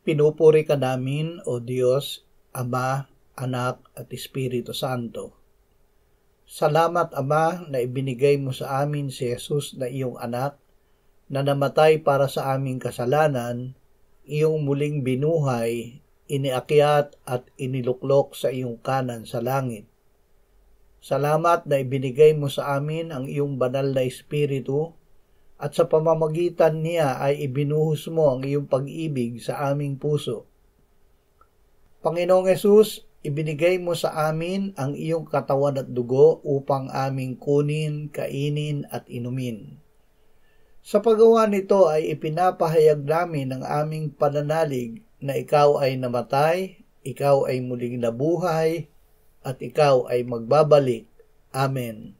Pinupuri ka namin, O Diyos, Ama, Anak at Espiritu Santo. Salamat, Ama, na ibinigay mo sa amin si Jesus na iyong anak, na namatay para sa aming kasalanan, iyong muling binuhay, iniakyat at iniluklok sa iyong kanan sa langit. Salamat na ibinigay mo sa amin ang iyong banal na Espiritu, at sa pamamagitan niya ay ibinuhos mo ang iyong pag-ibig sa aming puso. Panginoong Hesus, ibinigay mo sa amin ang iyong katawan at dugo upang aming kunin, kainin at inumin. Sa paggawa nito ay ipinapahayag namin ang aming pananalig na ikaw ay namatay, ikaw ay muling nabuhay, at ikaw ay magbabalik. Amen.